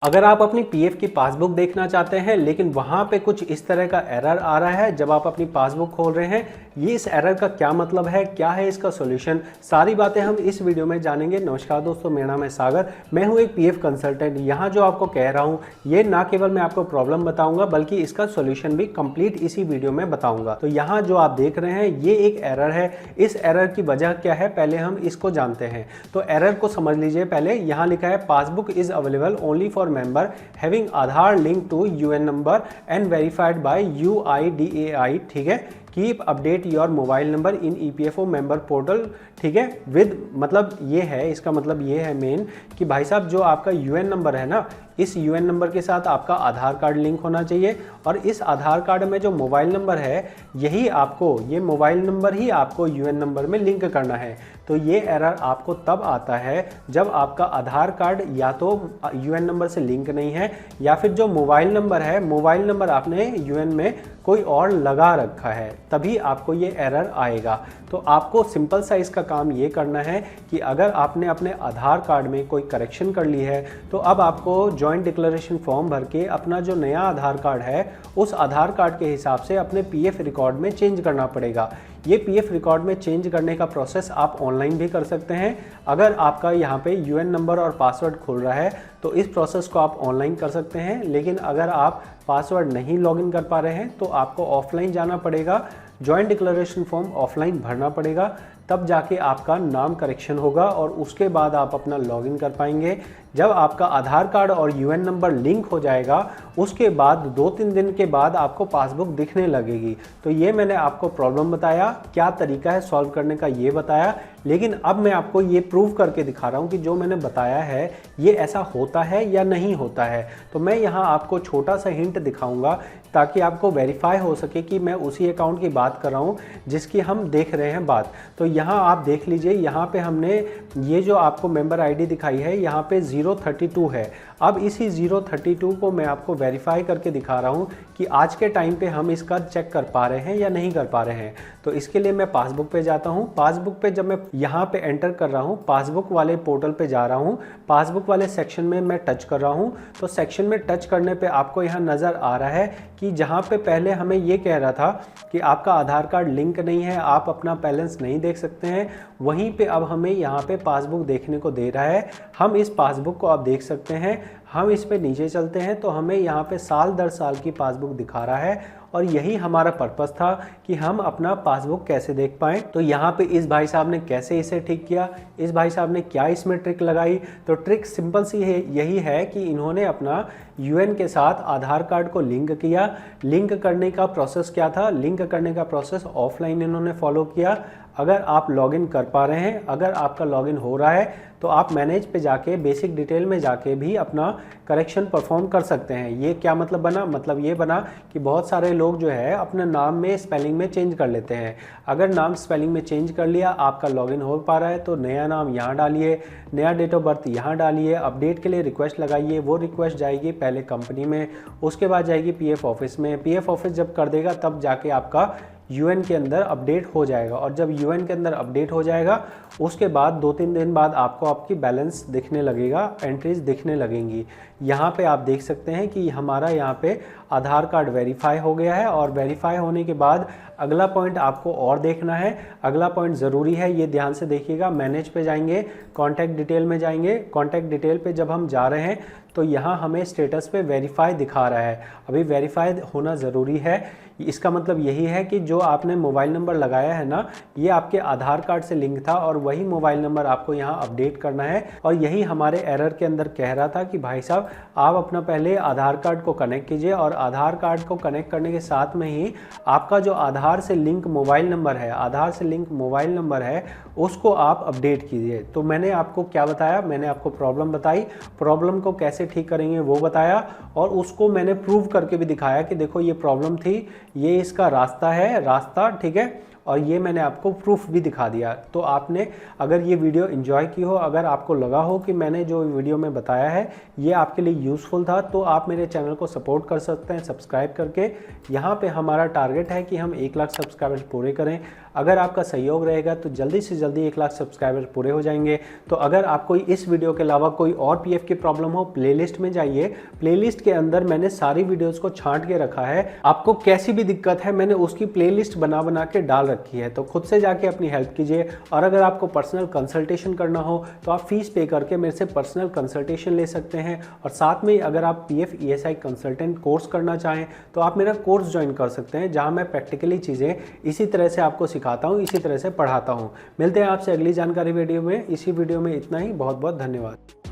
अगर आप अपनी पीएफ की पासबुक देखना चाहते हैं लेकिन वहां पे कुछ इस तरह का एरर आ रहा है जब आप अपनी पासबुक खोल रहे हैं, ये इस एरर का क्या मतलब है, क्या है इसका सॉल्यूशन, सारी बातें हम इस वीडियो में जानेंगे। नमस्कार दोस्तों, मेरा नाम है सागर, मैं हूं एक पीएफ कंसल्टेंट। यहां जो आपको कह रहा हूं ये ना केवल मैं आपको प्रॉब्लम बताऊंगा बल्कि इसका सॉल्यूशन भी कंप्लीट इसी वीडियो में बताऊंगा। तो यहाँ जो आप देख रहे हैं ये एक एरर है। इस एरर की वजह क्या है पहले हम इसको जानते हैं। तो एरर को समझ लीजिए। पहले यहाँ लिखा है passbook is available only for member having Aadhaar linked to UN number and verified by UIDAI। ठीक है, keep update your mobile number in EPFO member portal. ठीक है, विद मतलब ये है, इसका मतलब ये है मेन कि भाई साहब जो आपका UN नंबर है ना, इस UN नंबर के साथ आपका आधार कार्ड लिंक होना चाहिए और इस आधार कार्ड में जो मोबाइल नंबर है यही आपको, ये मोबाइल नंबर ही आपको UN नंबर में लिंक करना है। तो ये एरर आपको तब आता है जब आपका आधार कार्ड या तो UN नंबर से लिंक नहीं है या फिर जो मोबाइल नंबर है, मोबाइल नंबर आपने UN में कोई और लगा रखा है, तभी आपको ये एरर आएगा। तो आपको सिंपल सा इसका काम ये करना है कि अगर आपने अपने आधार कार्ड में कोई करेक्शन कर ली है तो अब आपको जॉइंट डिक्लेरेशन फॉर्म भर के अपना जो नया आधार कार्ड है उस आधार कार्ड के हिसाब से अपने पीएफ रिकॉर्ड में चेंज करना पड़ेगा। ये पीएफ रिकॉर्ड में चेंज करने का प्रोसेस आप ऑनलाइन भी कर सकते हैं। अगर आपका यहाँ पे यूएन नंबर और पासवर्ड खुल रहा है तो इस प्रोसेस को आप ऑनलाइन कर सकते हैं, लेकिन अगर आप पासवर्ड नहीं लॉगिन कर पा रहे हैं तो आपको ऑफलाइन जाना पड़ेगा, जॉइंट डिक्लेरेशन फॉर्म ऑफलाइन भरना पड़ेगा, तब जाके आपका नाम करेक्शन होगा और उसके बाद आप अपना लॉगिन कर पाएंगे। जब आपका आधार कार्ड और यूएन नंबर लिंक हो जाएगा उसके बाद 2-3 दिन के बाद आपको पासबुक दिखने लगेगी। तो ये मैंने आपको प्रॉब्लम बताया, क्या तरीका है सॉल्व करने का ये बताया, लेकिन अब मैं आपको ये प्रूव करके दिखा रहा हूँ कि जो मैंने बताया है ये ऐसा होता है या नहीं होता है। तो मैं यहाँ आपको छोटा सा हिंट दिखाऊंगा ताकि आपको वेरीफाई हो सके कि मैं उसी अकाउंट की बात कर रहा हूँ जिसकी हम देख रहे हैं बात। तो यहाँ आप देख लीजिए, यहाँ पे हमने ये जो आपको मेंबर आईडी दिखाई है यहाँ पे 032 है। अब इसी 032 को मैं आपको वेरीफाई करके दिखा रहा हूँ कि आज के टाइम पे हम इसका चेक कर पा रहे हैं या नहीं कर पा रहे हैं। तो इसके लिए मैं पासबुक पे जाता हूँ। पासबुक पे जब मैं यहाँ पे एंटर कर रहा हूँ, पासबुक वाले पोर्टल पे जा रहा हूँ, पासबुक वाले सेक्शन में मैं टच कर रहा हूँ। तो सेक्शन में टच करने पे आपको यहाँ नज़र आ रहा है कि जहाँ पे पहले हमें ये कह रहा था कि आपका आधार कार्ड लिंक नहीं है, आप अपना बैलेंस नहीं देख सकते हैं, वहीं पे अब हमें यहाँ पे पासबुक देखने को दे रहा है। हम इस पासबुक को आप देख सकते हैं। हम इस पे नीचे चलते हैं तो हमें यहाँ पे साल दर साल की पासबुक दिखा रहा है और यही हमारा पर्पस था कि हम अपना पासबुक कैसे देख पाएं। तो यहाँ पे इस भाई साहब ने कैसे इसे ठीक किया, इस भाई साहब ने क्या इसमें ट्रिक लगाई। तो ट्रिक सिंपल सी है, यही है कि इन्होंने अपना यूएन के साथ आधार कार्ड को लिंक किया। लिंक करने का प्रोसेस क्या था, लिंक करने का प्रोसेस ऑफलाइन इन्होंने फॉलो किया। अगर आप लॉगिन कर पा रहे हैं, अगर आपका लॉगिन हो रहा है तो आप मैनेज पे जाके बेसिक डिटेल में जाके भी अपना करेक्शन परफॉर्म कर सकते हैं। ये क्या मतलब बना, मतलब ये बना कि बहुत सारे लोग जो है अपने नाम में स्पेलिंग में चेंज कर लेते हैं। अगर नाम स्पेलिंग में चेंज कर लिया, आपका लॉगिन हो पा रहा है तो नया नाम यहाँ डालिए, नया डेट ऑफ बर्थ यहाँ डालिए, अपडेट के लिए रिक्वेस्ट लगाइए। वो रिक्वेस्ट जाएगी पहले कंपनी में, उसके बाद जाएगी पीएफ ऑफिस में। पीएफ ऑफिस जब कर देगा तब जाके आपका यूएन के अंदर अपडेट हो जाएगा और जब यूएन के अंदर अपडेट हो जाएगा उसके बाद 2-3 दिन बाद आपको आपकी बैलेंस दिखने लगेगा, एंट्रीज दिखने लगेंगी। यहाँ पे आप देख सकते हैं कि हमारा यहाँ पे आधार कार्ड वेरीफाई हो गया है और वेरीफाई होने के बाद अगला पॉइंट आपको और देखना है। अगला पॉइंट ज़रूरी है, ये ध्यान से देखिएगा। मैनेज पे जाएंगे, कॉन्टैक्ट डिटेल में जाएंगे। कॉन्टैक्ट डिटेल पे जब हम जा रहे हैं तो यहाँ हमें स्टेटस पे वेरीफाई दिखा रहा है। अभी वेरीफाई होना ज़रूरी है। इसका मतलब यही है कि जो आपने मोबाइल नंबर लगाया है ना, ये आपके आधार कार्ड से लिंक था और वही मोबाइल नंबर आपको यहाँ अपडेट करना है। और यही हमारे एरर के अंदर कह रहा था कि भाई साहब आप अपना पहले आधार कार्ड को कनेक्ट कीजिए और आधार कार्ड को कनेक्ट करने के साथ में ही आपका जो आधार से लिंक मोबाइल नंबर है, आधार से लिंक मोबाइल नंबर है, उसको आप अपडेट कीजिए। तो मैंने आपको क्या बताया, मैंने आपको प्रॉब्लम बताई, प्रॉब्लम को कैसे ठीक करेंगे वो बताया और उसको मैंने प्रूव करके भी दिखाया कि देखो ये प्रॉब्लम थी, ये इसका रास्ता है, रास्ता ठीक है, और ये मैंने आपको प्रूफ भी दिखा दिया। तो आपने अगर ये वीडियो एंजॉय की हो, अगर आपको लगा हो कि मैंने जो वीडियो में बताया है ये आपके लिए यूज़फुल था, तो आप मेरे चैनल को सपोर्ट कर सकते हैं सब्सक्राइब करके। यहाँ पे हमारा टारगेट है कि हम 1 लाख सब्सक्राइबर्स पूरे करें। अगर आपका सहयोग रहेगा तो जल्दी से जल्दी 1 लाख सब्सक्राइबर पूरे हो जाएंगे। तो अगर आपको इस वीडियो के अलावा कोई और पीएफ की प्रॉब्लम हो, प्लेलिस्ट में जाइए, प्लेलिस्ट के अंदर मैंने सारी वीडियोस को छांट के रखा है। आपको कैसी भी दिक्कत है मैंने उसकी प्लेलिस्ट बना बना के डाल रखी है, तो खुद से जाके अपनी हेल्प कीजिए। और अगर आपको पर्सनल कंसल्टेशन करना हो तो आप फीस पे करके मेरे से पर्सनल कंसल्टेशन ले सकते हैं। और साथ में अगर आप पीएफ ईएसआई कंसल्टेंट कोर्स करना चाहें तो आप मेरा कोर्स ज्वाइन कर सकते हैं, जहां मैं प्रैक्टिकली चीज़ें इसी तरह से आपको सिखाता हूं, इसी तरह से पढ़ाता हूं। मिलते हैं आपसे अगली जानकारी वीडियो में। इसी वीडियो में इतना ही। बहुत बहुत धन्यवाद।